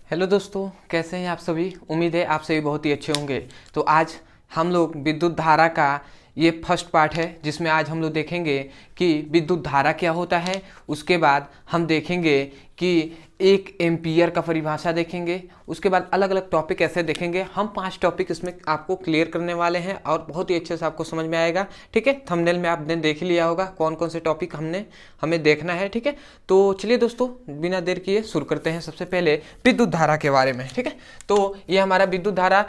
Hello दोस्तों, कैसे हैं आप सभी। उम्मीद है आप सभी बहुत ही अच्छे होंगे। तो आज हम लोग विद्युत धारा का ये फर्स्ट पार्ट है जिसमें आज हम लोग देखेंगे कि विद्युत धारा क्या होता है। उसके बाद हम देखेंगे कि एक एम्पियर का परिभाषा देखेंगे। उसके बाद अलग अलग टॉपिक ऐसे देखेंगे। हम 5 टॉपिक इसमें आपको क्लियर करने वाले हैं और बहुत ही अच्छे से आपको समझ में आएगा। ठीक है, थंबनेल में आपने देख ही लिया होगा कौन कौन से टॉपिक हमें देखना है। ठीक है, तो चलिए दोस्तों बिना देर किए शुरू करते हैं। सबसे पहले विद्युत धारा के बारे में। ठीक है, तो ये हमारा विद्युत धारा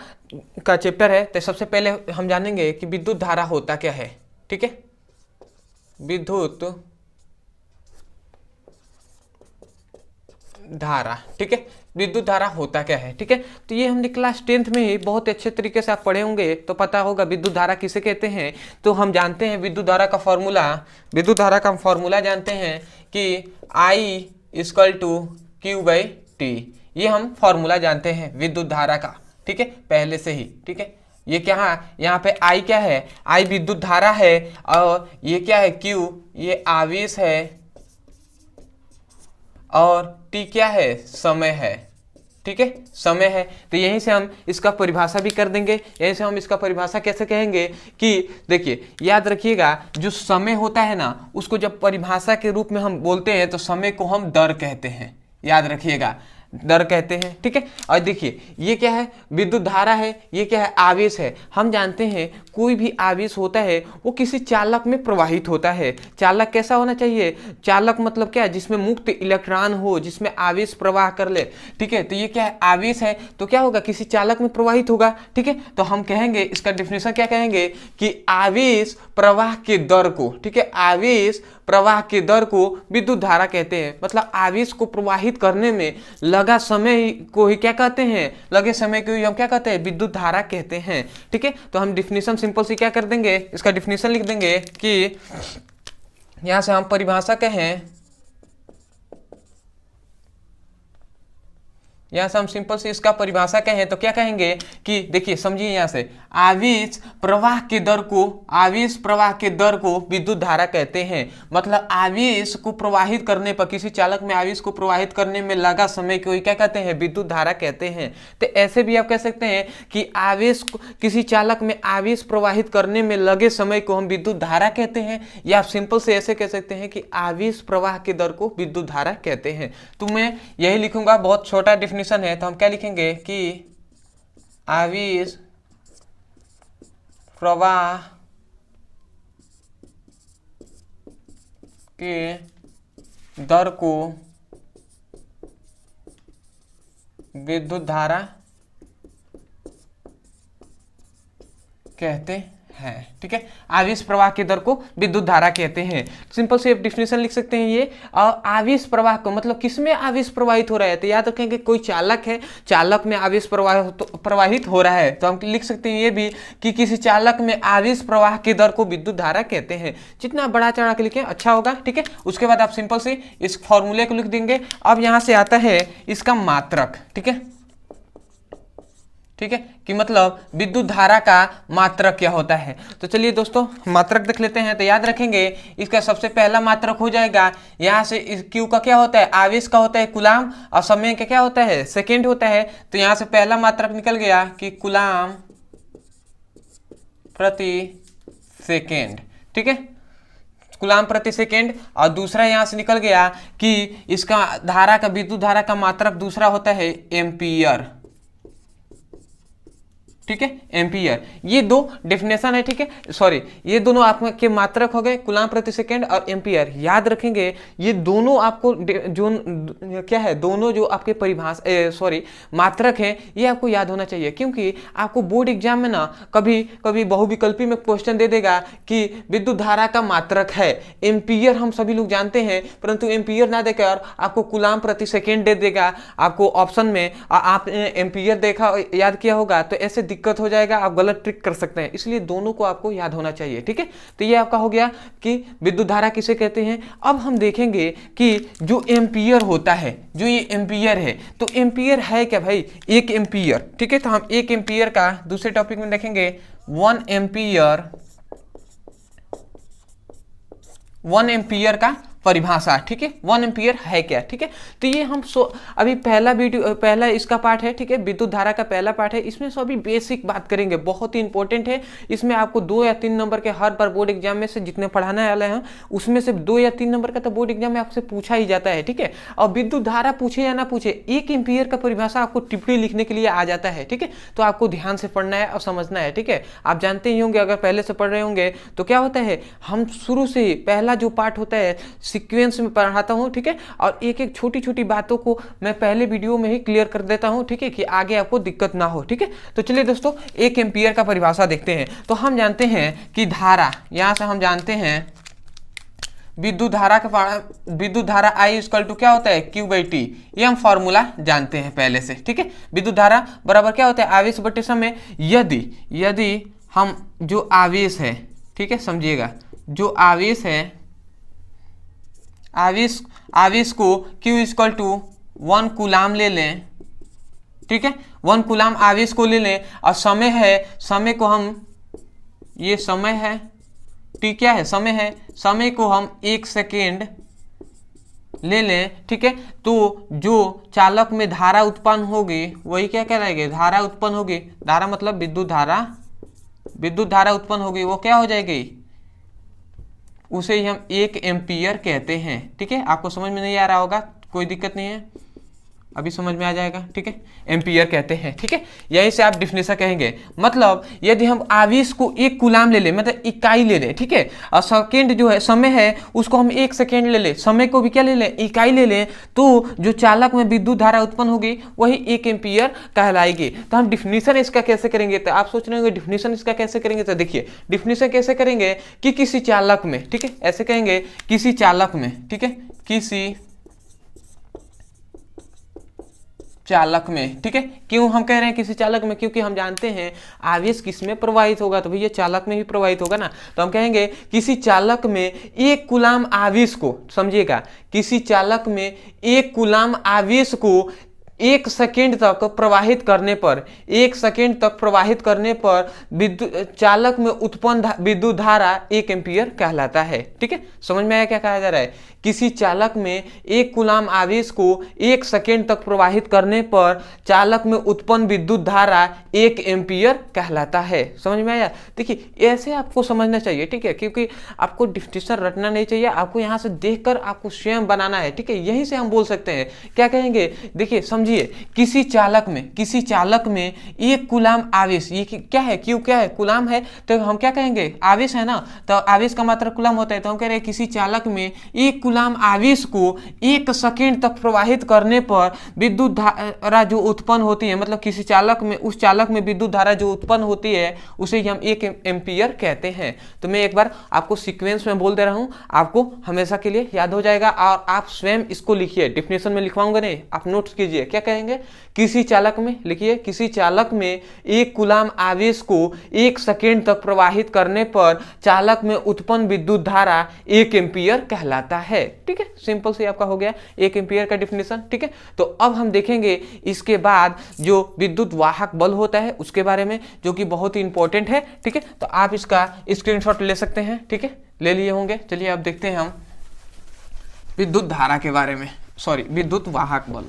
का चैप्टर है। तो सबसे पहले हम जानेंगे कि विद्युत धारा होता क्या है। ठीक है, विद्युत धारा। ठीक है, विद्युत धारा होता क्या है। ठीक है, तो ये हमने क्लास 10th में ही बहुत अच्छे तरीके से आप पढ़े होंगे, तो पता होगा विद्युत धारा किसे कहते हैं। तो हम जानते हैं विद्युत धारा का फॉर्मूला जानते हैं कि I = Q/T। ये हम फॉर्मूला जानते हैं विद्युत धारा का। ठीक है, पहले से ही। ठीक है, ये क्या है, यहाँ पे I क्या है, I विद्युत धारा है और ये क्या है, Q ये आवेश है और T क्या है, समय है। ठीक है, समय है। तो यहीं से हम इसका परिभाषा भी कर देंगे। यहीं से हम इसका परिभाषा कैसे कहेंगे कि देखिए याद रखिएगा, जो समय होता है ना, उसको जब परिभाषा के रूप में हम बोलते हैं तो समय को हम दर कहते हैं। याद रखिएगा, दर कहते हैं। ठीक है, और देखिए ये क्या है, विद्युत धारा है। ये क्या है, आवेश है। हम जानते हैं कोई भी आवेश होता है वो किसी चालक में प्रवाहित होता है। चालक कैसा होना चाहिए, चालक मतलब क्या है, जिसमें मुक्त इलेक्ट्रॉन हो, जिसमें आवेश प्रवाह कर ले। ठीक है, तो ये क्या है, आवेश है, तो क्या होगा, किसी चालक में प्रवाहित होगा। ठीक है, तो हम कहेंगे इसका डेफिनेशन क्या कहेंगे कि आवेश प्रवाह के दर को, ठीक है, आवेश प्रवाह के दर को विद्युत धारा कहते हैं। मतलब आवेश को प्रवाहित करने में लगा समय को ही क्या कहते हैं, लगे समय को ही हम क्या कहते हैं, विद्युत धारा कहते हैं। ठीक है, तो हम डिफिनीशन सिंपल से क्या कर देंगे, इसका डिफिनीशन लिख देंगे कि यहां से हम परिभाषा कहें, यहां से हम सिंपल से इसका परिभाषा कहें तो क्या कहेंगे कि देखिए समझिए, यहां से आवेश प्रवाह के दर को विद्युत धारा कहते हैं। मतलब आवेश को प्रवाहित करने पर, किसी चालक में आवेश को प्रवाहित करने में लगा समय को क्या कहते हैं, विद्युत धारा कहते हैं। तो ऐसे भी आप कह सकते हैं कि आवेश को, किसी चालक में आवेश प्रवाहित करने में लगे समय को हम विद्युत धारा कहते हैं। या आप सिंपल से ऐसे कह सकते हैं कि आवेश प्रवाह के दर को विद्युत धारा कहते हैं। तो मैं यही लिखूंगा, बहुत छोटा डिफिनेशन है। तो हम क्या लिखेंगे कि आवेश प्रवाह के दर को विद्युत धारा कहते हैं। ठीक है, आवेश प्रवाह के दर को विद्युत धारा कहते हैं। सिंपल से डेफिनेशन लिख सकते हैं ये। आवेश प्रवाह को मतलब किसमें आवेश प्रवाहित हो रहा है, तो याद रखेंगे कोई चालक है, चालक में आवेश प्रवाहित हो रहा है, तो हम लिख सकते हैं ये भी कि किसी चालक में आवेश प्रवाह के दर को विद्युत धारा कहते हैं। जितना बड़ा चढ़ा के लिखें अच्छा होगा। ठीक है, उसके बाद आप सिंपल से इस फॉर्मूले को लिख देंगे। अब यहां से आता है इसका मात्रक। ठीक है, ठीक है, कि मतलब विद्युत धारा का मात्रक क्या होता है। तो चलिए दोस्तों मात्रक देख लेते हैं। तो याद रखेंगे इसका सबसे पहला मात्रक हो जाएगा, यहाँ से इस Q का क्या होता है, आवेश का होता है कूलाम, और समय का क्या होता है, सेकेंड होता है। तो यहाँ से पहला मात्रक निकल गया कि कूलाम प्रति सेकेंड। ठीक है, कूलाम प्रति सेकेंड। और दूसरा यहाँ से निकल गया कि इसका धारा का, विद्युत धारा का मात्रक दूसरा होता है एम्पियर। ठीक है, एम्पियर। ये दो डेफिनेशन है। ठीक है, सॉरी, ये दोनों आपके मात्रक हो गए, कूलाम प्रति सेकेंड और एम्पियर। याद रखेंगे ये दोनों आपको जो क्या है, दोनों जो आपके परिभाषा मात्रक है, ये आपको याद होना चाहिए। क्योंकि आपको बोर्ड एग्जाम में ना कभी कभी बहुविकल्पी में क्वेश्चन दे देगा कि विद्युत धारा का मात्रक है एम्पियर, हम सभी लोग जानते हैं, परंतु एम्पियर ना देकर आपको कूलाम प्रति सेकेंड दे देगा आपको ऑप्शन में। आप एम्पियर देखा याद किया होगा तो ऐसे दिक्कत हो जाएगा, आप गलत ट्रिक कर सकते हैं। इसलिए दोनों को आपको याद होना चाहिए। ठीक है, तो ये आपका हो गया कि विद्युत धारा किसे कहते हैं। अब हम देखेंगे कि जो एम्पियर होता है, जो ये एम्पियर है, तो एम्पियर है क्या भाई, एक एम्पियर। ठीक है, तो हम एक एम्पियर का दूसरे टॉपिक में देखेंगे। 1 एम्पियर का परिभाषा, ठीक है, 1 एम्पियर है क्या, ठीक है। तो ये हम अभी पहला इसका पार्ट है, ठीक है, विद्युत धारा का पहला पार्ट है। इसमें अभी बेसिक बात करेंगे, बहुत ही इंपॉर्टेंट है। इसमें आपको 2 या 3 नंबर के हर बार बोर्ड एग्जाम में से जितने पढ़ाने वाले हैं उसमें से 2 या 3 नंबर का तो बोर्ड एग्जाम में आपसे पूछा ही जाता है, ठीक है। और विद्युत धारा पूछे या ना पूछे, 1 एम्पियर का परिभाषा आपको टिप्पणी लिखने के लिए आ जाता है, ठीक है। तो आपको ध्यान से पढ़ना है और समझना है, ठीक है। आप जानते ही होंगे, अगर पहले से पढ़ रहे होंगे तो क्या होता है, हम शुरू से ही पहला जो पार्ट होता है सीक्वेंस में पढ़ाता हूं, ठीक है। और एक एक छोटी छोटी बातों को मैं पहले वीडियो में ही क्लियर कर देता हूं, ठीक है, कि आगे आपको दिक्कत ना हो, ठीक है। तो चलिए दोस्तों 1 एम्पियर का परिभाषा देखते हैं। तो हम जानते हैं कि धारा, यहां से हम जानते हैं विद्युत धारा I इक्वल टू क्या होता है, Q/T। ये हम फॉर्मूला जानते हैं पहले से, ठीक है। विद्युत धारा बराबर क्या होता है, आवेश बटे समय। यदि हम जो आवेश है, ठीक है, समझिएगा, जो आवेश है, आवेश को Q इक्वल टू 1 कूलाम ले लें, ठीक है, 1 कूलाम आवेश को ले लें। और समय है, समय को हम, ये समय है, ठीक, क्या है, समय है, समय को हम 1 सेकेंड ले लें, ठीक है। तो जो चालक में धारा उत्पन्न होगी वही क्या कहलाएगी, धारा उत्पन्न होगी। धारा मतलब विद्युत धारा उत्पन्न होगी, वो क्या हो जाएगी, उसे ही हम 1 एम्पियर कहते हैं, ठीक है। आपको समझ में नहीं आ रहा होगा, कोई दिक्कत नहीं है, अभी समझ में आ जाएगा, ठीक है। एम्पियर कहते हैं, ठीक है। यहीं से आप डिफिनेशन कहेंगे, मतलब यदि हम आवेश को 1 कूलाम ले लें, मतलब इकाई ले लें, ठीक है। और सेकेंड जो है, समय है, उसको हम 1 सेकेंड ले लें, समय को भी क्या ले लें, इकाई ले लें, तो जो चालक में विद्युत धारा उत्पन्न होगी वही 1 एम्पियर कहलाएगी। तो हम डिफिनेशन इसका कैसे करेंगे, तो आप सोच रहे होंगे डिफिनेशन इसका कैसे करेंगे। तो देखिए डिफिनेशन कैसे करेंगे कि किसी चालक में, ठीक है, ऐसे कहेंगे, किसी चालक में, ठीक है, किसी चालक में, ठीक है। क्यों हम कह रहे हैं किसी चालक में, क्योंकि हम जानते हैं आवेश किस में प्रवाहित होगा, तो भैया चालक में ही प्रवाहित होगा ना। तो हम कहेंगे किसी चालक में 1 कूलाम आवेश को, समझिएगा, किसी चालक में 1 कूलाम आवेश को 1 सेकेंड तक प्रवाहित करने पर, 1 सेकेंड तक प्रवाहित करने पर चालक में उत्पन्न विद्युत धारा 1 एम्पियर कहलाता है, ठीक है। समझ में आया क्या कहा जा रहा है, किसी चालक में 1 कूलाम आवेश को 1 सेकेंड तक प्रवाहित करने पर चालक में उत्पन्न विद्युत धारा 1 एम्पियर कहलाता है। समझ में आया। देखिए ऐसे आपको समझना चाहिए, ठीक है, क्योंकि आपको डिफिनेशन रटना नहीं चाहिए, आपको यहाँ से देखकर आपको स्वयं बनाना है, ठीक है। यहीं से हम बोल सकते हैं, क्या कहेंगे, देखिए समझिए, किसी चालक में 1 कूलाम आवेश, ये क्या है, क्यों क्या है, कूलाम है, तो हम क्या कहेंगे, आवेश है ना, तो आवेश का मात्रा कूलाम होता है। तो हम कह रहे हैं किसी चालक में 1 कूलाम आवेश को 1 सेकेंड तक प्रवाहित करने पर विद्युत धारा जो उत्पन्न होती है, मतलब किसी चालक में, उस चालक में विद्युत धारा जो उत्पन्न होती है उसे हम 1 एम्पियर कहते हैं। तो मैं एक बार आपको सीक्वेंस में बोल दे रहा हूं, आपको हमेशा के लिए याद हो जाएगा, और आप स्वयं इसको लिखिए, डिफिनेशन में लिखवाऊंगा नहीं, आप नोट्स कीजिए। क्या कहेंगे, किसी चालक में, लिखिए, किसी चालक में 1 कूलाम आवेश को 1 सेकेंड तक प्रवाहित करने पर चालक में उत्पन्न विद्युत धारा 1 एम्पियर कहलाता है, ठीक है। सिंपल से आपका हो गया 1 एम्पियर का डिफिनेशन, ठीक है। तो अब हम देखेंगे इसके बाद जो विद्युत वाहक बल होता है उसके बारे में, जो कि बहुत ही इंपॉर्टेंट है, ठीक है। तो आप इसका स्क्रीनशॉट ले सकते हैं, ठीक है, ले लिए होंगे। चलिए अब देखते हैं हम विद्युत धारा के बारे में, विद्युत वाहक बल,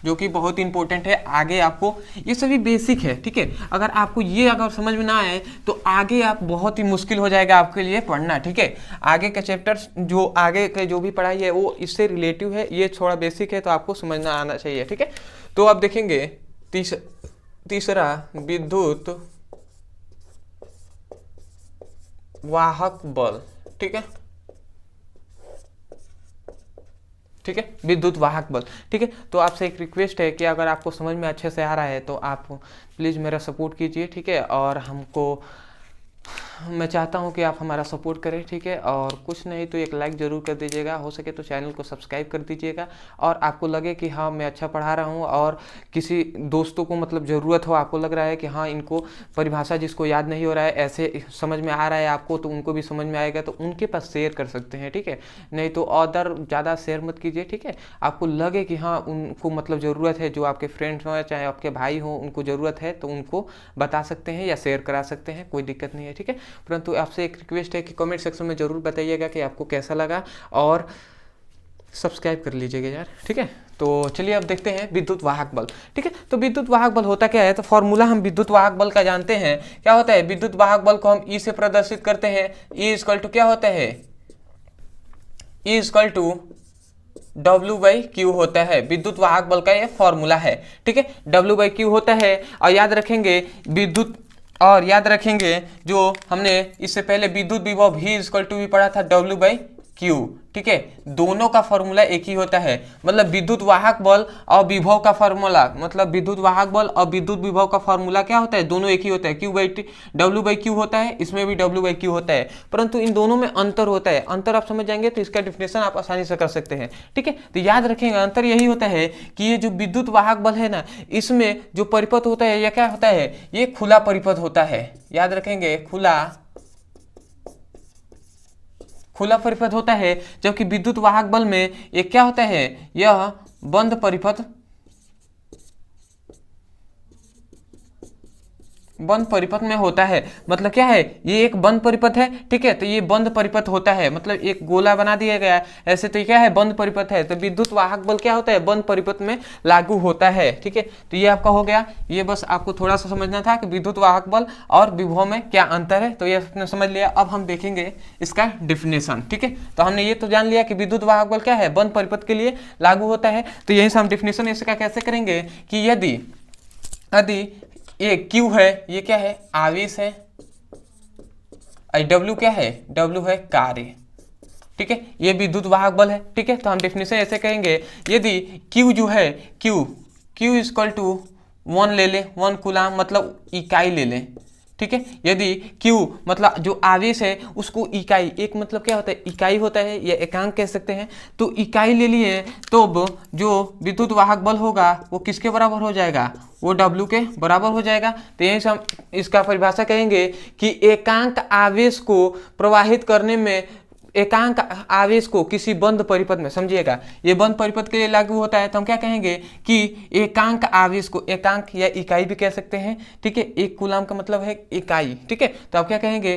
जो कि बहुत इंपॉर्टेंट है। आगे आपको ये सभी बेसिक है, ठीक है। अगर आपको ये अगर समझ में ना आए तो आगे आप बहुत ही मुश्किल हो जाएगा आपके लिए पढ़ना, ठीक है। आगे के चैप्टर्स, जो आगे के जो भी पढ़ाई है वो इससे रिलेटिव है, ये थोड़ा बेसिक है, तो आपको समझना आना चाहिए, ठीक है। तो अब देखेंगे तीसरा विद्युत वाहक बल, ठीक है, ठीक है, विद्युत वाहक बल, ठीक है। तो आपसे एक रिक्वेस्ट है कि अगर आपको समझ में अच्छे से आ रहा है तो आप प्लीज़ मेरा सपोर्ट कीजिए, ठीक है। और मैं चाहता हूं कि आप हमारा सपोर्ट करें, ठीक है। और कुछ नहीं तो एक लाइक ज़रूर कर दीजिएगा, हो सके तो चैनल को सब्सक्राइब कर दीजिएगा। और आपको लगे कि हाँ मैं अच्छा पढ़ा रहा हूं और किसी दोस्तों को मतलब ज़रूरत हो, आपको लग रहा है कि हाँ इनको परिभाषा जिसको याद नहीं हो रहा है ऐसे समझ में आ रहा है आपको, तो उनको भी समझ में आएगा, तो उनके पास शेयर कर सकते हैं, ठीक है। नहीं तो अदर ज़्यादा शेयर मत कीजिए, ठीक है। आपको लगे कि हाँ उनको मतलब ज़रूरत है, जो आपके फ्रेंड्स हों चाहे आपके भाई हों, उनको ज़रूरत है तो उनको बता सकते हैं या शेयर करा सकते हैं, कोई दिक्कत नहीं है, ठीक है। परंतु आपसे एक रिक्वेस्ट है कि कमेंट सेक्शन में जरूर बताइएगा कि आपको कैसा लगा, और सब्सक्राइब कर लीजिएगा यार, ठीक है। तो चलिए अब देखते हैं विद्युत वाहक बल, ठीक है। तो विद्युत वाहक बल होता क्या है, तो फॉर्मूला हम विद्युत वाहक बल का जानते हैं। क्या होता है, विद्युत वाहक बल को हम ई से प्रदर्शित करते हैं। ई इक्वल टू क्या होता है, ई इक्वल टू W/Q होता है, विद्युत वाहक बल का ये फॉर्मूला है, ठीक है। W/Q होता है, और याद रखेंगे जो हमने इससे पहले विद्युत विभव V इक्वल टू भी पढ़ा था, W/Q, ठीक है। दोनों का फॉर्मूला एक ही होता है, मतलब विद्युत वाहक बल और विभव का फॉर्मूला, मतलब विद्युत वाहक बल और विद्युत विभव का फॉर्मूला क्या होता है, दोनों एक ही होता है। W/Q होता है, इसमें भी W/Q होता है, परंतु इन दोनों में अंतर होता है। अंतर आप समझ जाएंगे तो इसका डिफिनेशन आप आसानी से कर सकते हैं, ठीक है। तो याद रखेंगे अंतर यही होता है कि ये जो विद्युत वाहक बल है ना, इसमें जो परिपथ होता है यह क्या होता है, ये खुला परिपथ होता है। याद रखेंगे खुला परिपथ होता है, जबकि विद्युत वाहक बल में ये क्या होता है, यह बंद परिपथ में होता है। मतलब क्या है, ये एक बंद परिपथ है, ठीक है। तो ये बंद परिपथ होता है, मतलब एक गोला बना दिया गया है ऐसे, तो क्या है, बंद परिपथ है। तो विद्युत वाहक बल क्या होता है, बंद परिपथ में लागू होता है, ठीक है। तो ये आपका हो गया, ये बस आपको थोड़ा सा समझना था कि विद्युत वाहक बल और विभव में क्या अंतर है, तो ये आपने समझ लिया। अब हम देखेंगे इसका डिफिनेशन, ठीक है। तो हमने ये तो जान लिया कि विद्युत वाहक बल क्या है, बंद परिपथ के लिए लागू होता है। तो यहीं से हम डिफिनेशन इसका कैसे करेंगे कि यदि ये Q है, ये क्या है, आवेश है, और W क्या है, W है कार्य, ठीक है। ये विद्युत वाहक बल है, ठीक है। तो हम डेफिनेशन ऐसे कहेंगे, यदि Q जो है, Q इक्वल टू 1 ले लें, 1 कूलाम मतलब इकाई ले लें, ठीक है। यदि Q मतलब जो आवेश है उसको इकाई, एक मतलब क्या होता है, इकाई होता है या एकांक कह सकते हैं, तो इकाई ले लिए तो जो विद्युत वाहक बल होगा वो किसके बराबर हो जाएगा, वो W के बराबर हो जाएगा। तो यहीं से हम इसका परिभाषा कहेंगे कि एकांक आवेश को प्रवाहित करने में, एकांक आवेश को किसी बंद परिपथ में, समझिएगा ये बंद परिपथ के लिए लागू होता है, तो हम क्या कहेंगे कि एकांक आवेश को, एकांक या इकाई भी कह सकते हैं, ठीक है। एक कूलाम का मतलब है इकाई, ठीक है। तो आप क्या कहेंगे,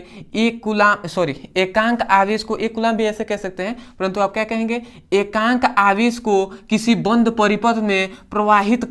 एकांक आवेश को, एक कूलाम भी ऐसे कह सकते हैं, परंतु आप क्या कहेंगे, एकांक आवेश को किसी बंद परिपथ में प्रवाहित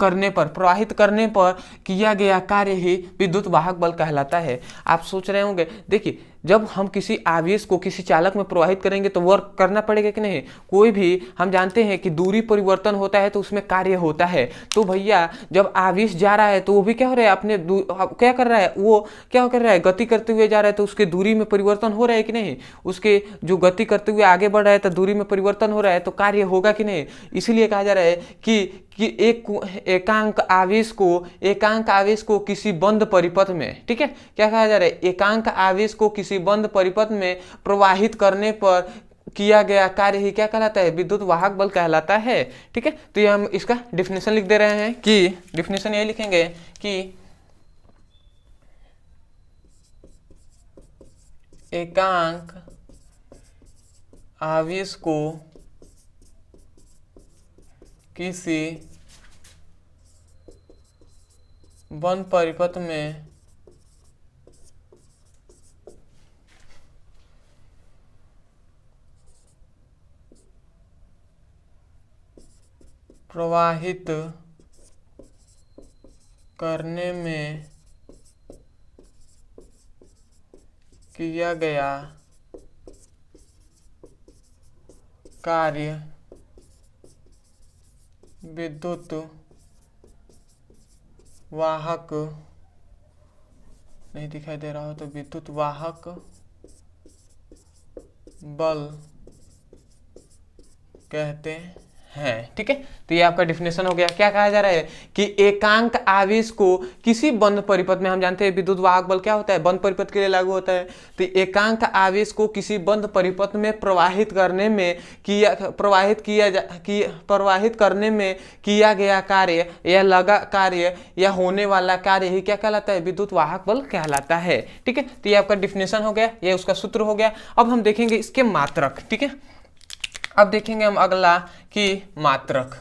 करने पर किया गया कार्य ही विद्युत वाहक बल कहलाता है। आप सोच रहे होंगे, देखिए जब हम किसी आवेश को किसी चालक में प्रवाहित करेंगे तो वर्क करना पड़ेगा कि नहीं, कोई भी हम जानते हैं कि दूरी परिवर्तन होता है तो उसमें कार्य होता है। तो भैया जब आवेश जा रहा है तो वो भी क्या हो रहा है, अपने क्या कर रहा है, वो क्या कर रहा है, गति करते हुए जा रहा है, तो उसके दूरी में परिवर्तन हो रहा है कि नहीं, उसके जो गति करते हुए आगे बढ़ रहा है तो दूरी में परिवर्तन हो रहा है, तो कार्य होगा कि नहीं। इसीलिए कहा जा रहा है कि एकांक आवेश को किसी बंद परिपथ में, ठीक है, क्या कहा जा रहा है, एकांक आवेश को किसी बंद परिपथ में प्रवाहित करने पर किया गया कार्य ही क्या कहलाता है, विद्युत वाहक बल कहलाता है, ठीक है। तो ये हम इसका डिफिनेशन लिख दे रहे हैं कि डिफिनेशन ये लिखेंगे कि एकांक आवेश को किसी बंद परिपथ में प्रवाहित करने में किया गया कार्य विद्युत वाहक, नहीं दिखाई दे रहा हो तो विद्युत वाहक बल कहते हैं, ठीक है। तो ये आपका डिफिनेशन हो गया। क्या कहा जा रहा है कि एकांक आवेश को किसी बंद परिपथ में, हम जानते हैं विद्युत वाहक बल क्या होता है, बंद परिपथ के लिए लागू होता है, तो एकांक आवेश को किसी बंद परिपथ में प्रवाहित करने में किया गया कार्य या लगा कार्य या होने वाला कार्य ही क्या कहलाता है, विद्युत वाहक बल कहलाता है, ठीक है। तो ये आपका डिफिनेशन हो गया, ये उसका सूत्र हो गया। अब हम देखेंगे इसके मात्रक, ठीक है। अब देखेंगे हम अगला कि मात्रक,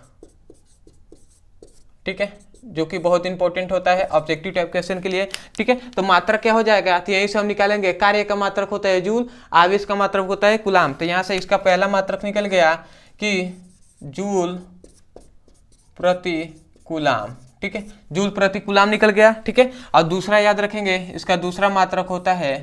ठीक है, जो कि बहुत इंपॉर्टेंट होता है ऑब्जेक्टिव टाइप क्वेश्चन के लिए, ठीक है। तो मात्रक क्या हो जाएगा, तो यहीं से हम निकालेंगे कार्य का मात्रक होता है जूल, आवेश का मात्रक होता है कूलाम। तो यहाँ से इसका पहला मात्रक निकल गया कि जूल प्रति कूलाम, ठीक है, जूल प्रति कूलाम निकल गया, ठीक है। और दूसरा याद रखेंगे, इसका दूसरा मात्रक होता है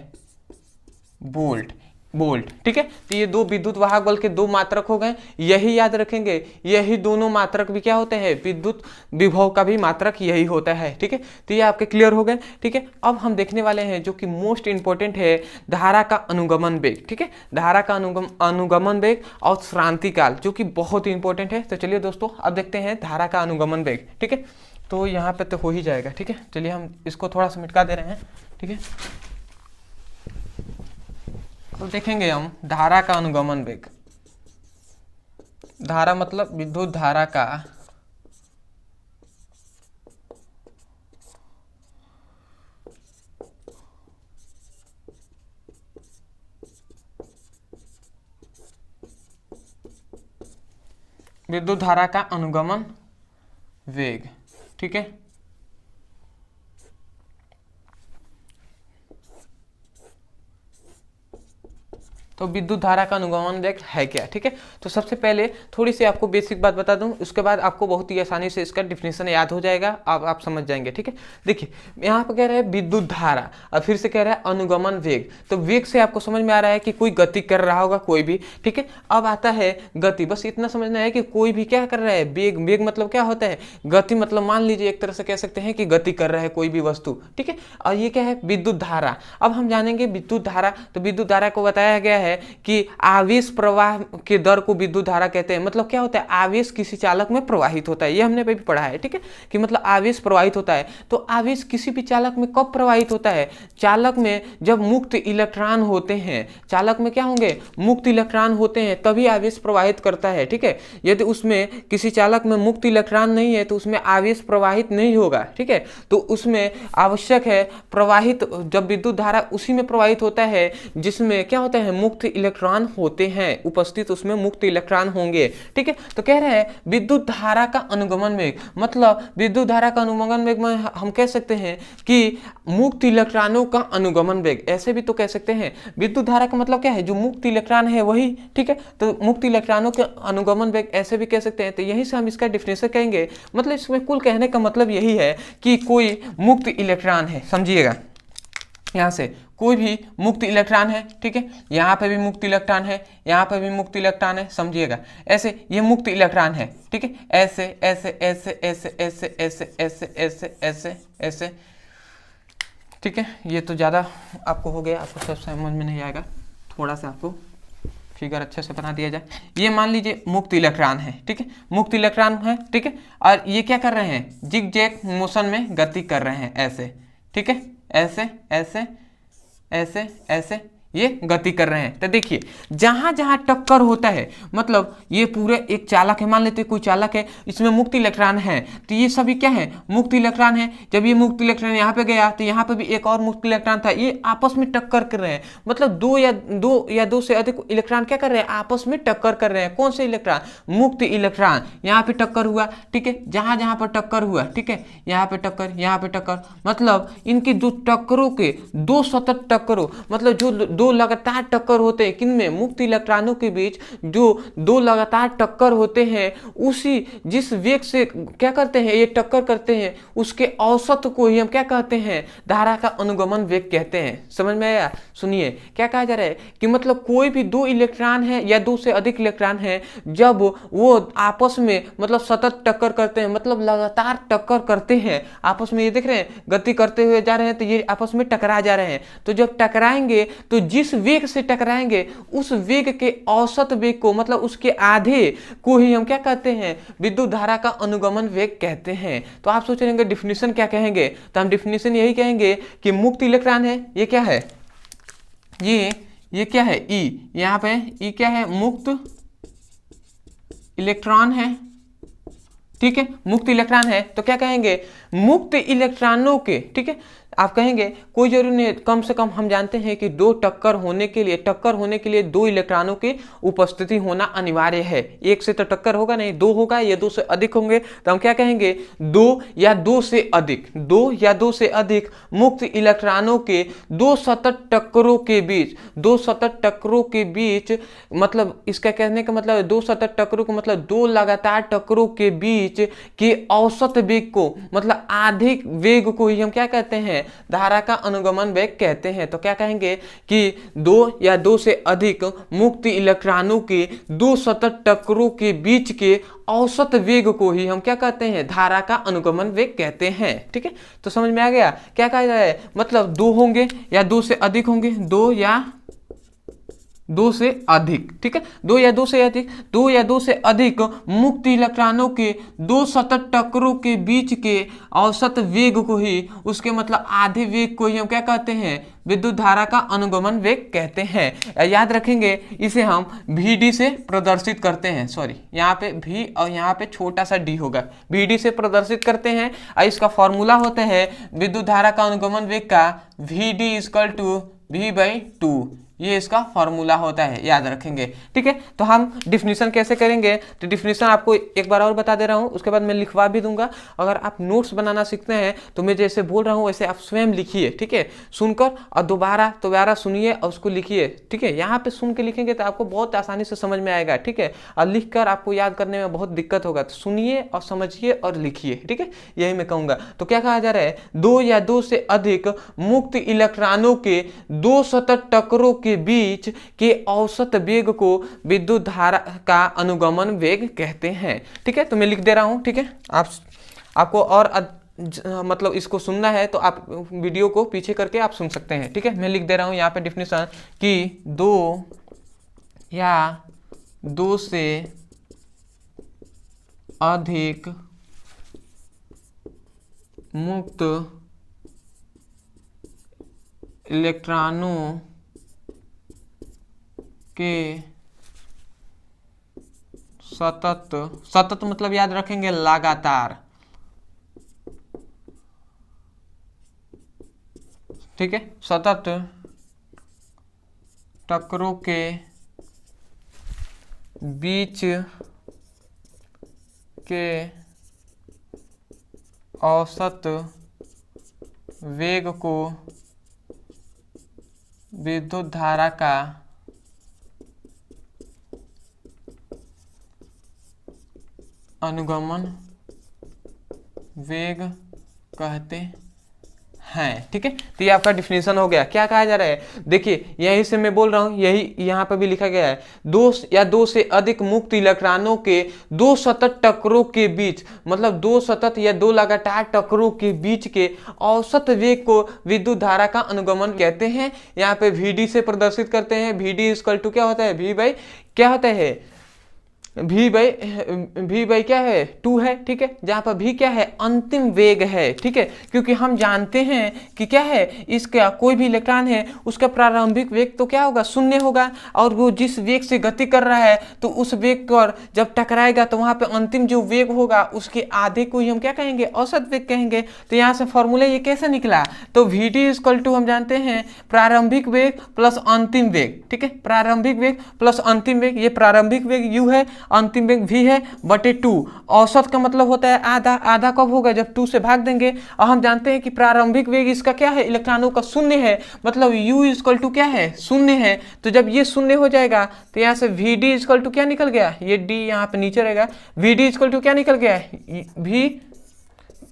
वोल्ट, वोल्ट, ठीक है। तो ये दो विद्युत वाहक बल के दो मात्रक हो गए, यही याद रखेंगे, यही दोनों मात्रक भी क्या होते हैं, विद्युत विभव का भी मात्रक यही होता है, ठीक है। तो ये आपके क्लियर हो गए, ठीक है। अब हम देखने वाले हैं जो कि मोस्ट इंपॉर्टेंट है, धारा का अनुगमन वेग, ठीक है, धारा का अनुगमन वेग और श्रांति काल, जो कि बहुत इंपॉर्टेंट है। तो चलिए दोस्तों अब देखते हैं धारा का अनुगमन वेग, ठीक है। तो यहाँ पे तो हो ही जाएगा, ठीक है। चलिए हम इसको थोड़ा सा मिटा दे रहे हैं, ठीक है। तो देखेंगे हम धारा का अनुगमन वेग, धारा मतलब विद्युत धारा का विद्युत धारा का अनुगमन वेग, ठीक है। तो विद्युत धारा का अनुगमन वेग है क्या, ठीक है। तो सबसे पहले थोड़ी सी आपको बेसिक बात बता दूं, उसके बाद आपको बहुत ही आसानी से इसका डिफिनेशन याद हो जाएगा, आप समझ जाएंगे, ठीक है। देखिए यहाँ पर कह रहा है विद्युत धारा, और फिर से कह रहा है अनुगमन वेग। तो वेग से आपको समझ में आ रहा है कि कोई गति कर रहा होगा कोई भी, ठीक है। अब आता है गति, बस इतना समझना है कि कोई भी क्या कर रहा है, वेग, वेग मतलब क्या होता है, गति मतलब मान लीजिए एक तरह से कह सकते हैं कि गति कर रहा है कोई भी वस्तु, ठीक है। और ये क्या है, विद्युत धारा। अब हम जानेंगे विद्युत धारा। तो विद्युत धारा को बताया गया है कि आवेश प्रवाह के दर को विद्युत धारा कहते हैं। मतलब क्या होता है, आवेश किसी चालक में प्रवाहित होता है, ये हमने भी पढ़ा है, ठीक है, कि मतलब आवेश प्रवाहित होता है। तो आवेश किसी भी चालक में कब प्रवाहित होता है, चालक में जब मुक्त इलेक्ट्रॉन होते हैं, चालक में क्या होंगे, मुक्त इलेक्ट्रॉन होते हैं, तभी आवेश प्रवाहित करता है, ठीक है। यदि उसमें किसी चालक में मुक्त इलेक्ट्रॉन नहीं है तो उसमें आवेश प्रवाहित नहीं होगा, ठीक है। तो उसमें आवश्यक है प्रवाहित, जब विद्युत धारा उसी में प्रवाहित होता है जिसमें क्या होता है, मुक्त इलेक्ट्रॉन होते हैं उपस्थित, उसमें मुक्त इलेक्ट्रॉन होंगे, ठीक है। तो कह रहे हैं विद्युत धारा का अनुगमन वेग, मतलब विद्युत धारा का अनुगमन वेग में हम कह सकते हैं कि मुक्त इलेक्ट्रॉनों का अनुगमन वेग, ऐसे भी तो कह सकते हैं। विद्युत धारा का मतलब क्या है, जो मुक्त इलेक्ट्रॉन है वही, ठीक है। तो मुक्त इलेक्ट्रॉनों के अनुगमन वेग ऐसे भी कह सकते हैं। तो यहीं से हम इसका डिफिनेशन कहेंगे, मतलब इसमें कुल कहने का मतलब यही है कि कोई मुक्त इलेक्ट्रॉन है, समझिएगा, यहाँ से कोई भी मुक्त इलेक्ट्रॉन है, ठीक है, यहाँ पे भी मुक्त इलेक्ट्रॉन है, यहाँ पे भी मुक्त इलेक्ट्रॉन है, समझिएगा। ऐसे ये मुक्त इलेक्ट्रॉन है, ठीक है, ऐसे ऐसे ऐसे ऐसे ऐसे ऐसे ऐसे ऐसे ऐसे ऐसे, ठीक है। ये तो ज़्यादा आपको हो गया, आपको सब समझ में नहीं आएगा, थोड़ा सा आपको फिगर अच्छे से बना दिया जाए। ये मान लीजिए मुक्त इलेक्ट्रॉन है, ठीक है, मुक्त इलेक्ट्रॉन है, ठीक है। और ये क्या कर रहे हैं, जिग-जैग मोशन में गति कर रहे हैं, ऐसे, ठीक है, ऐसे ऐसे ऐसे ऐसे ये गति कर रहे हैं। तो देखिए जहां जहां टक्कर होता है, मतलब ये पूरे एक चालक है, मान लेते हैं कोई चालक है, इसमें मुक्त इलेक्ट्रॉन है, तो ये सभी क्या है, मुक्त इलेक्ट्रॉन है। जब ये मुक्त इलेक्ट्रॉन यहाँ पे गया तो यहाँ पे भी एक और मुक्त इलेक्ट्रॉन था, ये आपस में टक्कर कर रहे हैं, मतलब दो से अधिक इलेक्ट्रॉन क्या कर रहे हैं, आपस में टक्कर कर रहे हैं। कौन से इलेक्ट्रॉन, मुक्त इलेक्ट्रॉन। यहाँ पे टक्कर हुआ, ठीक है, जहां जहां पर टक्कर हुआ, ठीक है, यहाँ पे टक्कर, यहाँ पे टक्कर, मतलब इनकी दो टक्करों के दो सतत टक्करों, मतलब जो दो लगातार टक्कर होते हैं, किनमें, मुक्त इलेक्ट्रॉनों के बीच जो दो लगातार टक्कर होते हैं, उसी जिस वेग से क्या करते हैं ये टक्कर करते हैं, उसके औसत को ही हम क्या कहते हैं, धारा का अनुगमन वेग कहते हैं। समझ में आया, सुनिए क्या कहा जा रहा है कि मतलब कोई भी दो इलेक्ट्रॉन है या दो से अधिक इलेक्ट्रॉन है, जब वो आपस में मतलब सतत टक्कर करते हैं, मतलब लगातार टक्कर करते हैं आपस में, ये देख रहे हैं गति करते हुए जा रहे हैं, तो ये आपस में टकरा जा रहे हैं। तो जब टकराएंगे तो जिस वेग से टकराएंगे उस वेग के औसत वेग को, मतलब उसके आधे को ही हम क्या कहते हैं, विद्युत धारा का अनुगमन वेग कहते हैं। तो आप सोच रहे हैं डिफिनीशन क्या कहेंगे, तो हम डिफिनीशन यही कहेंगे कि मुक्त इलेक्ट्रॉन है, ये क्या है, ये क्या है, ई, यहाँ पे ई क्या है, मुक्त इलेक्ट्रॉन है, ठीक है, मुक्त इलेक्ट्रॉन है। तो क्या कहेंगे, मुक्त इलेक्ट्रॉनों के, ठीक है, आप कहेंगे कोई जरूरी नहीं, कम से कम हम जानते हैं कि टक्कर होने के लिए दो इलेक्ट्रॉनों की उपस्थिति होना अनिवार्य है। एक से तो टक्कर होगा नहीं, दो होगा या दो से अधिक होंगे, तो हम क्या कहेंगे, दो या दो से अधिक मुक्त इलेक्ट्रॉनों के दो सतत टक्करों के बीच, मतलब इसका कहने का मतलब दो सतत टक्करों को मतलब दो लगातार टक्करों के बीच के औसत वेग को, मतलब आधे वेग को ही हम क्या कहते हैं, धारा का अनुगमन वेग कहते हैं। तो क्या कहेंगे कि दो या दो से अधिक मुक्त इलेक्ट्रॉनों के दो सतत टक्करों के बीच के औसत वेग को ही हम क्या कहते हैं, धारा का अनुगमन वेग कहते हैं। ठीक है, तो समझ में आ गया क्या कहा जा रहा है, मतलब दो होंगे या दो से अधिक होंगे, दो या दो से अधिक, ठीक है, दो या दो से अधिक मुक्त इलेक्ट्रॉनों के दो सतत टक्करों के बीच के औसत वेग को ही, उसके मतलब आधे वेग को ही हम क्या कहते हैं, विद्युत धारा का अनुगमन वेग कहते हैं। याद रखेंगे, इसे हम Vd से प्रदर्शित करते हैं, सॉरी यहाँ पे V और यहाँ पे छोटा सा d होगा, Vd से प्रदर्शित करते हैं। और इसका फॉर्मूला होता है विद्युत धारा का अनुगमन वेग का Vd = V/2, ये इसका फॉर्मूला होता है, याद रखेंगे। ठीक है, तो हम डिफिनीशन कैसे करेंगे, तो डिफिनीशन आपको एक बार और बता दे रहा हूँ, उसके बाद मैं लिखवा भी दूंगा। अगर आप नोट्स बनाना सीखते हैं तो मैं जैसे बोल रहा हूँ वैसे आप स्वयं लिखिए, ठीक है, सुनकर और दोबारा सुनिए और उसको लिखिए। ठीक है, यहाँ पे सुन के लिखेंगे तो आपको बहुत आसानी से समझ में आएगा। ठीक है, और लिख कर आपको याद करने में बहुत दिक्कत होगा, तो सुनिए और समझिए और लिखिए। ठीक है, यही मैं कहूँगा। तो क्या कहा जा रहा है, दो या दो से अधिक मुक्त इलेक्ट्रॉनों के दो सतत टक्करों के बीच के औसत वेग को विद्युत धारा का अनुगमन वेग कहते हैं। ठीक है, तो मैं लिख दे रहा हूं। ठीक है, आपको और मतलब इसको सुनना है तो आप वीडियो को पीछे करके आप सुन सकते हैं। ठीक है, मैं लिख दे रहा हूं यहाँ पे डिफिनीशन कि दो या दो से अधिक मुक्त इलेक्ट्रॉनों के सतत मतलब याद रखेंगे लगातार, ठीक है, सतत टक्करों के बीच के औसत वेग को विद्युत धारा का अनुगमन वेग कहते हैं। ठीक है, तो ये आपका डिफिनीशन हो गया। क्या कहा जा रहा है, देखिए यहीं से मैं बोल रहा हूं, यही यहाँ पर भी लिखा गया है, दो या दो से अधिक मुक्त इलेक्ट्रॉनों के दो सतत टक्करों के बीच, मतलब दो सतत या दो लगातार टक्करों के बीच के औसत वेग को विद्युत धारा का अनुगमन कहते हैं। यहाँ पे Vd से प्रदर्शित करते हैं। Vd = क्या होता है, V/ क्या होता है, V/ क्या है, 2 है। ठीक है, जहां पर V क्या है, अंतिम वेग है। ठीक है, क्योंकि हम जानते हैं कि क्या है, इसका कोई भी इलेक्ट्रॉन है उसका प्रारंभिक वेग तो क्या होगा, 0 होगा, और वो जिस वेग से गति कर रहा है तो उस वेग पर जब टकराएगा तो वहां पे अंतिम जो वेग होगा उसके आधे को ही हम क्या कहेंगे, औसत वेग कहेंगे। तो यहाँ से फॉर्मूला ये कैसे निकला, तो Vd = हम जानते हैं प्रारंभिक वेग प्लस अंतिम वेग। ठीक है, प्रारंभिक वेग प्लस अंतिम वेग, ये प्रारंभिक वेग u है, अंतिम वेग v है बटे 2। औसत का मतलब होता है आधा, आधा कब होगा, जब 2 से भाग देंगे। और हम जानते हैं कि प्रारंभिक वेग इसका क्या है, इलेक्ट्रॉनों का 0 है, मतलब u = क्या है, 0 है। तो जब ये 0 हो जाएगा तो यहाँ से Vd = क्या निकल गया, ये d यहाँ पे नीचे रहेगा, Vd = क्या निकल गया,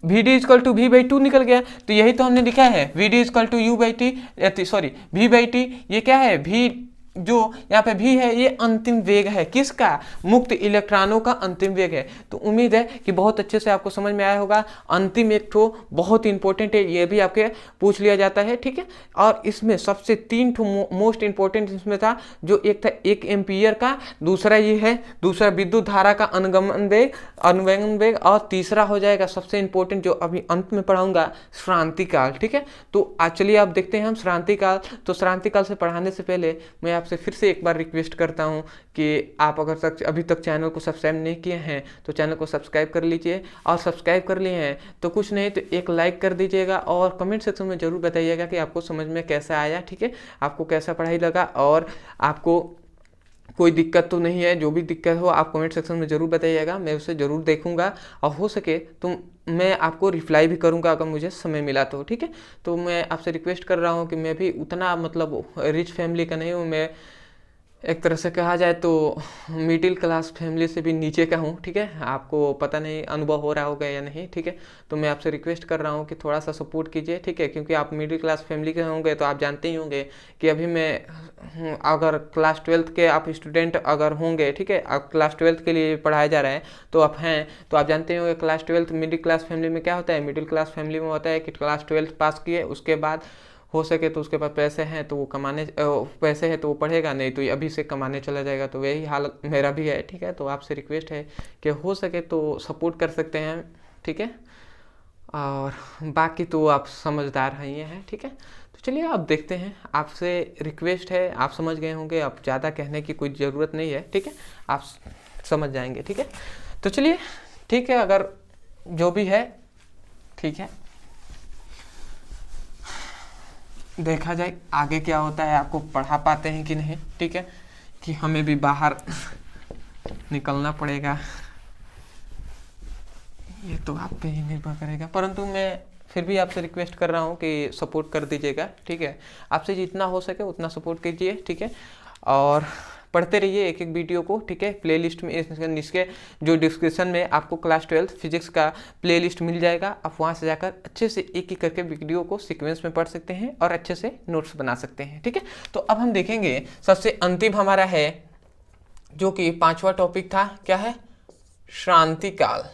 Vd = V/2 निकल गया। तो यही तो हमने लिखा है, Vd = U/T, सॉरी V/T, ये क्या है, V जो यहाँ पे भी है ये अंतिम वेग है, किसका, मुक्त इलेक्ट्रॉनों का अंतिम वेग है। तो उम्मीद है कि बहुत अच्छे से आपको समझ में आया होगा। अंतिम एक ठो बहुत इंपॉर्टेंट है, ये भी आपके पूछ लिया जाता है। ठीक है, और इसमें सबसे 3 ठो मोस्ट इंपॉर्टेंट इसमें था, जो एक था 1 एम्पियर का, दूसरा ये है, दूसरा विद्युत धारा का अनुगमन वेग, और तीसरा हो जाएगा सबसे इंपॉर्टेंट जो अभी अंत में पढ़ाऊंगा, श्रांति काल। ठीक है, तो चलिए आप देखते हैं हम श्रांति काल। तो श्रांति काल से पढ़ाने से पहले मैं आपसे फिर से एक बार रिक्वेस्ट करता हूँ कि आप अगर तक अभी तक चैनल को सब्सक्राइब नहीं किए हैं तो चैनल को सब्सक्राइब कर लीजिए, और सब्सक्राइब कर लिए हैं तो कुछ नहीं तो एक लाइक कर दीजिएगा, और कमेंट सेक्शन में ज़रूर बताइएगा कि आपको समझ में कैसा आया, ठीक है, आपको कैसा पढ़ाई लगा, और आपको कोई दिक्कत तो नहीं है। जो भी दिक्कत हो आप कमेंट सेक्शन में ज़रूर बताइएगा, मैं उसे ज़रूर देखूंगा, और हो सके तो मैं आपको रिप्लाई भी करूंगा अगर मुझे समय मिला तो, ठीक है। तो मैं आपसे रिक्वेस्ट कर रहा हूं कि मैं भी उतना मतलब रिच फैमिली का नहीं हूं, मैं एक तरह से कहा जाए तो मिडिल क्लास फैमिली से भी नीचे का हूँ, ठीक है। आपको पता नहीं अनुभव हो रहा होगा या नहीं, ठीक है। तो मैं आपसे रिक्वेस्ट कर रहा हूँ कि थोड़ा सा सपोर्ट कीजिए, ठीक है, क्योंकि आप मिडिल क्लास फैमिली के होंगे तो आप जानते ही होंगे कि अभी मैं अगर क्लास 12th के आप स्टूडेंट अगर होंगे, ठीक है, आप क्लास 12th के लिए पढ़ाया जा रहा है तो आप हैं, तो आप जानते होंगे class 12th middle class family में क्या होता है। मिडिल क्लास फैमिली में होता है कि क्लास 12th पास किए, उसके बाद हो सके तो उसके पास पैसे हैं तो वो कमाने पैसे हैं तो वो पढ़ेगा, नहीं तो अभी से कमाने चला जाएगा। तो वही हालत मेरा भी है, ठीक है। तो आपसे रिक्वेस्ट है कि हो सके तो सपोर्ट कर सकते हैं, ठीक है, और बाकी तो आप समझदार ही हैं, ठीक है। तो चलिए आप देखते हैं, आपसे रिक्वेस्ट है, आप समझ गए होंगे, अब ज़्यादा कहने की कोई ज़रूरत नहीं है, ठीक है, आप समझ जाएंगे, ठीक है। तो चलिए ठीक है, अगर जो भी है ठीक है, देखा जाए आगे क्या होता है, आपको पढ़ा पाते हैं कि नहीं, ठीक है, कि हमें भी बाहर निकलना पड़ेगा, ये तो आप पे ही निर्भर करेगा, परंतु मैं फिर भी आपसे रिक्वेस्ट कर रहा हूँ कि सपोर्ट कर दीजिएगा, ठीक है। आपसे जितना हो सके उतना सपोर्ट कीजिए, ठीक है, और पढ़ते रहिए एक एक वीडियो को, ठीक है। प्लेलिस्ट में इसके जो डिस्क्रिप्शन में आपको क्लास 12th फिजिक्स का प्लेलिस्ट मिल जाएगा, आप वहाँ से जाकर अच्छे से एक एक करके वीडियो को सीक्वेंस में पढ़ सकते हैं और अच्छे से नोट्स बना सकते हैं, ठीक है। तो अब हम देखेंगे सबसे अंतिम हमारा है जो कि 5वां टॉपिक था, क्या है, श्रांति काल,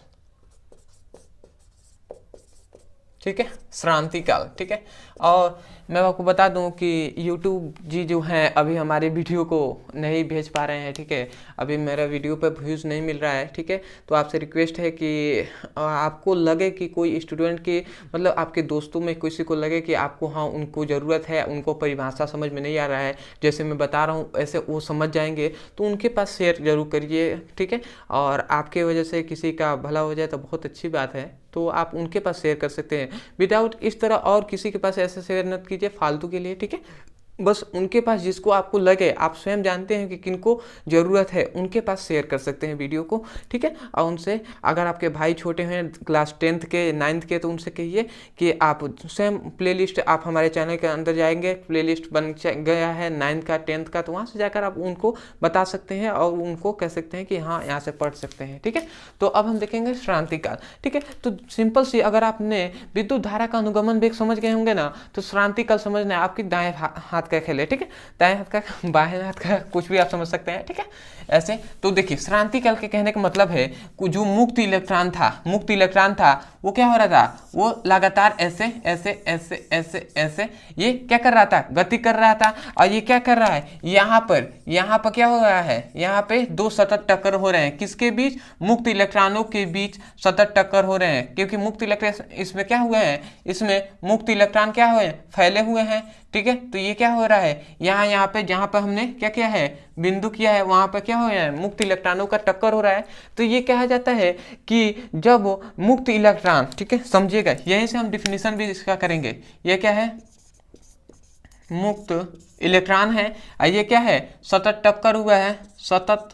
ठीक है, श्रांति काल, ठीक है। और मैं आपको बता दूं कि YouTube जी जो हैं अभी हमारे वीडियो को नहीं भेज पा रहे हैं, ठीक है, अभी मेरा वीडियो पे व्यूज़ नहीं मिल रहा है, ठीक है। तो आपसे रिक्वेस्ट है कि आपको लगे कि कोई स्टूडेंट की मतलब आपके दोस्तों में किसी को लगे कि आपको हाँ उनको ज़रूरत है, उनको परिभाषा समझ में नहीं आ रहा है, जैसे मैं बता रहा हूँ ऐसे वो समझ जाएंगे, तो उनके पास शेयर जरूर करिए, ठीक है। और आपके वजह से किसी का भला हो जाए तो बहुत अच्छी बात है, तो आप उनके पास शेयर कर सकते हैं विदाउट इस तरह, और किसी के पास ऐसे शेयर मत कीजिए फालतू के लिए, ठीक है। बस उनके पास जिसको आपको लगे, आप स्वयं जानते हैं कि किनको ज़रूरत है, उनके पास शेयर कर सकते हैं वीडियो को, ठीक है। और उनसे अगर आपके भाई छोटे हैं क्लास 10th के 9th के, तो उनसे कहिए कि आप स्वयं प्लेलिस्ट, आप हमारे चैनल के अंदर जाएंगे, प्लेलिस्ट बन गया है 9th का 10th का, तो वहाँ से जाकर आप उनको बता सकते हैं और उनको कह सकते हैं कि हाँ यहाँ से पढ़ सकते हैं, ठीक है। तो अब हम देखेंगे श्रांति काल, ठीक है। तो सिंपल सी, अगर आपने विद्युत धारा का अनुगमन वेग समझ गए होंगे ना, तो श्रांति काल समझना है आपकी दाएं हाथ का खेल है, ठीक है, दाएं हाथ का बाएं हाथ का कुछ भी आप समझ सकते हैं, ठीक है, ऐसे। तो देखिए श्रांति काल के कहने का मतलब है जो मुक्त इलेक्ट्रॉन था वो क्या हो रहा था, वो लगातार ऐसे ऐसे ऐसे ऐसे ऐसे ये क्या कर रहा था, गति कर रहा था। और ये क्या कर रहा है, यहाँ पर क्या हो रहा है, यहाँ पे दो सतत टक्कर हो रहे हैं, किसके बीच, मुक्त इलेक्ट्रॉनों के बीच सतत टक्कर हो रहे हैं, क्योंकि मुक्त इलेक्ट्रॉन इसमें क्या हुए हैं, इसमें मुक्त इलेक्ट्रॉन क्या हुए हैं, फैले हुए हैं, ठीक है। तो ये क्या हो रहा है, यहाँ पे जहाँ पे हमने क्या किया है, बिंदु किया है, वहां पर क्या हो रहा है, मुक्त इलेक्ट्रॉनों का टक्कर हो रहा है। तो ये कहा जाता है कि जब मुक्त इलेक्ट्रॉन, ठीक है, समझिएगा, यहीं से हम डिफिनीशन भी इसका करेंगे। ये क्या है, मुक्त इलेक्ट्रॉन है, और ये क्या है, सतत टक्कर हुआ है, सतत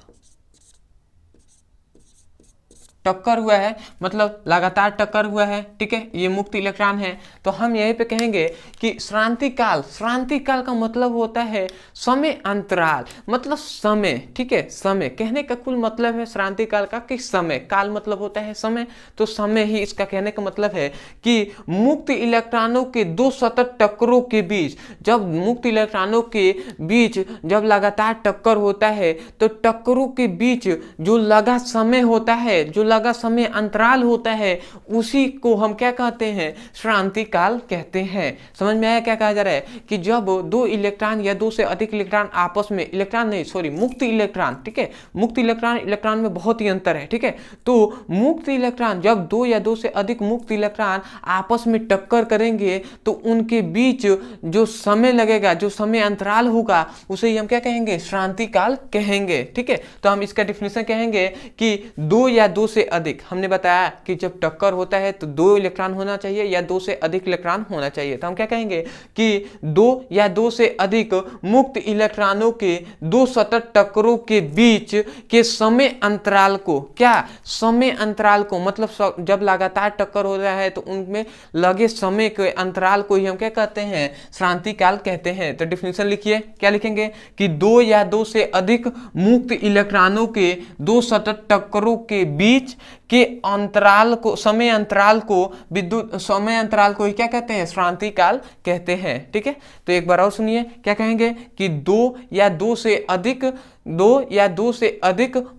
टक्कर हुआ है, मतलब लगातार टक्कर हुआ है, ठीक है, ये मुक्त इलेक्ट्रॉन है। तो हम यहीं पे कहेंगे कि श्रांति काल का मतलब होता है समय अंतराल, मतलब समय, ठीक है, समय कहने का कुल मतलब है श्रांति काल का कि समय, काल मतलब होता है समय, तो समय ही इसका कहने का मतलब है कि मुक्त इलेक्ट्रॉनों के दो सतत टक्करों के बीच, जब मुक्त इलेक्ट्रॉनों के बीच जब लगातार टक्कर होता है, तो टक्करों के बीच जो लगा समय होता है, जो लगा समय अंतराल होता है उसी को हम क्या कहते हैं, श्रांति काल कहते हैं। समझ में आया क्या कहा जा रहा है कि जब दो इलेक्ट्रॉन या दो से अधिक इलेक्ट्रॉन आपस में, इलेक्ट्रॉन नहीं सॉरी मुक्त इलेक्ट्रॉन, ठीक है, मुक्त इलेक्ट्रॉन में बहुत ही अंतर है, ठीक है। तो मुक्त इलेक्ट्रॉन जब दो या दो से अधिक मुक्त इलेक्ट्रॉन आपस में टक्कर करेंगे तो उनके बीच जो समय लगेगा, जो समय अंतराल होगा, उसे हम क्या कहेंगे, श्रांति काल कहेंगे, ठीक है। तो हम इसका डिफिनेशन कहेंगे कि दो या दो से अधिक, हमने बताया कि जब टक्कर होता है तो दो इलेक्ट्रॉन होना चाहिए या दो से अधिक इलेक्ट्रॉन होना चाहिए। तो हम क्या कहेंगे कि दो या दो से अधिक मुक्त इलेक्ट्रॉनों के दो सतत टक्करों के बीच के समय अंतराल को, क्या समय अंतराल को, मतलब जब लगातार टक्कर हो रहा है तो उनमें लगे समय के अंतराल को ही हम क्या कहते हैं, श्रांति काल कहते हैं। तो डिफिनेशन लिखिए, क्या लिखेंगे कि दो या दो से अधिक मुक्त इलेक्ट्रॉनों के दो सतत टक्करों के बीच के अंतराल को, समय अंतराल को, विद्युत समय अंतराल को ही क्या कहते हैं, श्रांति काल कहते हैं, ठीक है। तो एक बार और सुनिए, क्या कहेंगे कि दो या दो से अधिक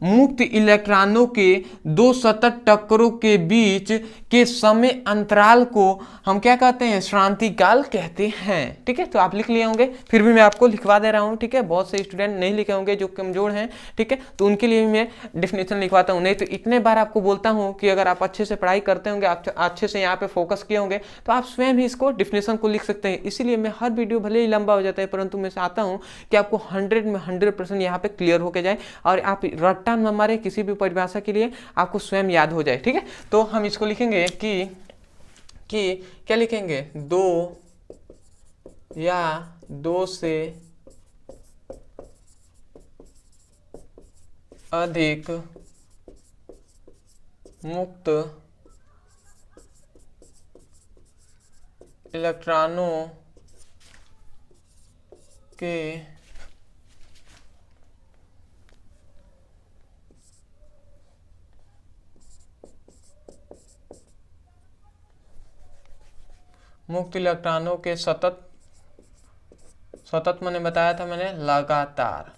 मुक्त इलेक्ट्रॉनों के दो सतत टक्करों के बीच के समय अंतराल को हम क्या कहते हैं, श्रांति काल कहते हैं, ठीक है। तो आप लिख लिए होंगे, फिर भी मैं आपको लिखवा दे रहा हूं, ठीक है। बहुत से स्टूडेंट नहीं लिखे होंगे जो कमजोर हैं, ठीक है, तो उनके लिए भी मैं डिफिनेशन लिखवाता हूं। नहीं तो इतने बार आपको बोलता हूं कि अगर आप अच्छे से पढ़ाई करते होंगे, आप अच्छे से यहाँ पे फोकस किए होंगे, तो आप स्वयं ही इसको डिफिनेशन को लिख सकते हैं। इसीलिए मैं हर वीडियो भले ही लंबा हो जाता है, परंतु मैं चाहता हूँ कि आपको 100 में 100% यहाँ पे क्लियर होके जाए और आप रट्टा न मारे, किसी भी परिभाषा के लिए आपको स्वयं याद हो जाए, ठीक है। तो हम इसको लिखेंगे कि क्या लिखेंगे, दो या दो से अधिक मुक्त इलेक्ट्रॉनों के सतत मैंने बताया था, मैंने लगातार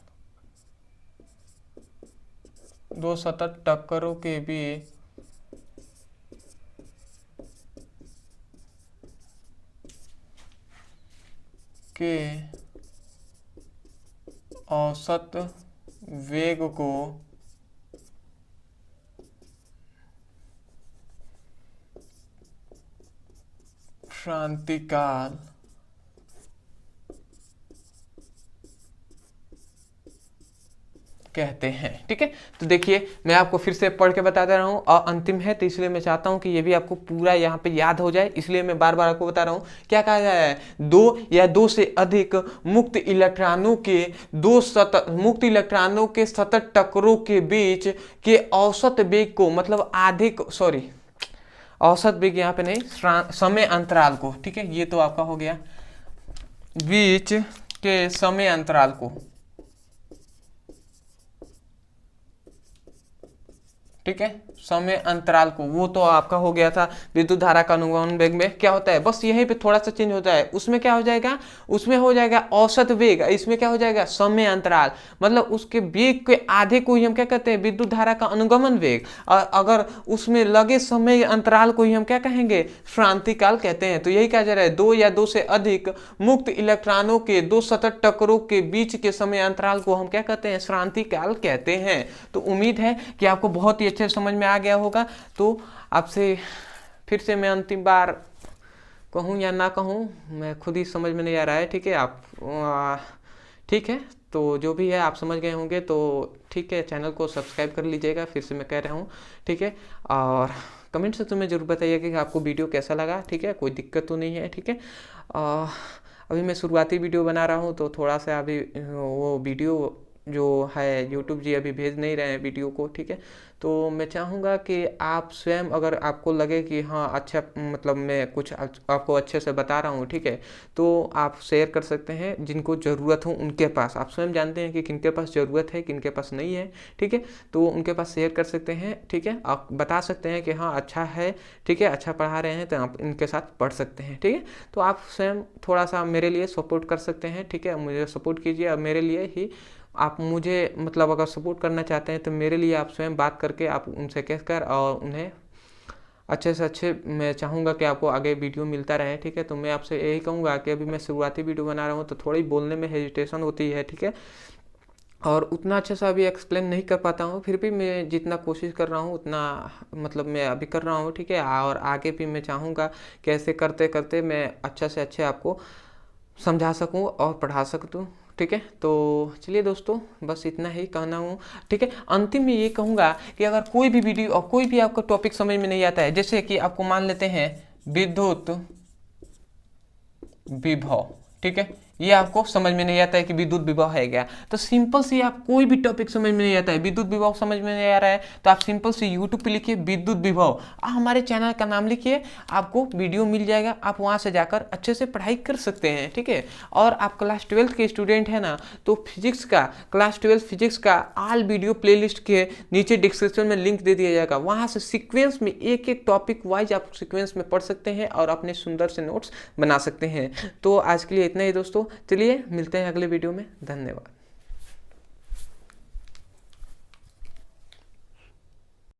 दो सतत टक्करों के बीच के औसत वेग को श्रांति काल कहते हैं, ठीक है। तो देखिए मैं आपको फिर से पढ़ के बता दे रहा हूँ, और अंतिम है तो इसलिए मैं चाहता हूँ कि ये भी आपको पूरा यहाँ पे याद हो जाए, इसलिए मैं बार बार आपको बता रहा हूँ। क्या कहा गया है, दो या दो से अधिक मुक्त इलेक्ट्रॉनों के सतत टक्करों के बीच के औसत वेग को, मतलब औसत वेग यहाँ पे नहीं, समय अंतराल को, ठीक है, ये तो आपका हो गया, बीच के समय अंतराल को, ठीक है, समय अंतराल को, वो तो आपका हो गया था विद्युत धारा का अनुगमन वेग में क्या होता है, बस यहीं पे थोड़ा सा चेंज होता है, उसमें क्या हो जाएगा, उसमें हो जाएगा औसत वेग, इसमें क्या हो जाएगा, समय अंतराल, मतलब उसके वेग के आधे को ही हम क्या कहते हैं, विद्युत धारा का अनुगमन वेग, और अगर उसमें लगे समय अंतराल को ही हम क्या कहेंगे, श्रांति काल कहते हैं। तो यही कहा जा रहा है, दो या दो से अधिक मुक्त इलेक्ट्रॉनों के दो सतत टक्करों के बीच के समय अंतराल को हम क्या कहते हैं, श्रांति काल कहते हैं। तो उम्मीद है कि आपको बहुत ही अच्छे समझ में आ गया होगा। तो आपसे फिर से मैं अंतिम बार कहूँ या ना कहूँ, मैं खुद ही समझ में नहीं आ रहा है, ठीक है। आप ठीक है, तो जो भी है आप समझ गए होंगे, तो ठीक है, चैनल को सब्सक्राइब कर लीजिएगा, फिर से मैं कह रहा हूँ, ठीक है। और कमेंट से तुम्हें जरूर बताइएगा कि आपको वीडियो कैसा लगा, ठीक है, कोई दिक्कत तो नहीं है, ठीक है। अभी मैं शुरुआती वीडियो बना रहा हूँ, तो थोड़ा सा अभी वो वीडियो जो है यूट्यूब जी अभी भेज नहीं रहे हैं वीडियो को, ठीक है। तो मैं चाहूँगा कि आप स्वयं, अगर आपको लगे कि हाँ अच्छा, मतलब मैं कुछ आपको अच्छे से बता रहा हूँ, ठीक है, तो आप शेयर कर सकते हैं जिनको ज़रूरत हो उनके पास। आप स्वयं जानते हैं कि किनके पास ज़रूरत है, किनके पास नहीं है, ठीक है, तो उनके पास शेयर कर सकते हैं, ठीक है। आप बता सकते हैं कि हाँ अच्छा है, ठीक है, अच्छा पढ़ा रहे हैं, तो आप इनके साथ पढ़ सकते हैं, ठीक है। तो आप स्वयं थोड़ा सा मेरे लिए सपोर्ट कर सकते हैं, ठीक है, मुझे सपोर्ट कीजिए और मेरे लिए ही आप मुझे मतलब अगर सपोर्ट करना चाहते हैं तो मेरे लिए आप स्वयं बात करके आप उनसे कहकर और उन्हें अच्छे से अच्छे, मैं चाहूँगा कि आपको आगे वीडियो मिलता रहे, ठीक है। तो मैं आपसे यही कहूँगा कि अभी मैं शुरुआती वीडियो बना रहा हूँ तो थोड़ी बोलने में हेजिटेशन होती है, ठीक है, और उतना अच्छे से अभी एक्सप्लेन नहीं कर पाता हूँ, फिर भी मैं जितना कोशिश कर रहा हूँ उतना मतलब मैं अभी कर रहा हूँ, ठीक है। और आगे भी मैं चाहूँगा कि ऐसे करते करते मैं अच्छे से अच्छे आपको समझा सकूँ और पढ़ा सकूँ, ठीक है। तो चलिए दोस्तों, बस इतना ही कहना हूँ, ठीक है। अंतिम में ये कहूँगा कि अगर कोई भी वीडियो और कोई भी आपका टॉपिक समझ में नहीं आता है, जैसे कि आपको मान लेते हैं विद्युत विभव, ठीक है, ये आपको समझ में नहीं आता है कि विद्युत विभव है क्या, तो सिंपल से आप कोई भी टॉपिक समझ में नहीं आता है, विद्युत विभव समझ में नहीं आ रहा है, तो आप सिंपल से यूट्यूब पे लिखिए विद्युत विभव, हमारे चैनल का नाम लिखिए, आपको वीडियो मिल जाएगा, आप वहां से जाकर अच्छे से पढ़ाई कर सकते हैं, ठीक है। और आप क्लास 12th के स्टूडेंट है ना, तो फिजिक्स का क्लास 12 फिजिक्स का ऑल वीडियो प्लेलिस्ट के नीचे डिस्क्रिप्शन में लिंक दे दिया जाएगा, वहां से सीक्वेंस में एक एक टॉपिक वाइज आप सीक्वेंस में पढ़ सकते हैं और अपने सुंदर से नोट्स बना सकते हैं। तो आज के लिए इतना ही दोस्तों, चलिए मिलते हैं अगले वीडियो में, धन्यवाद।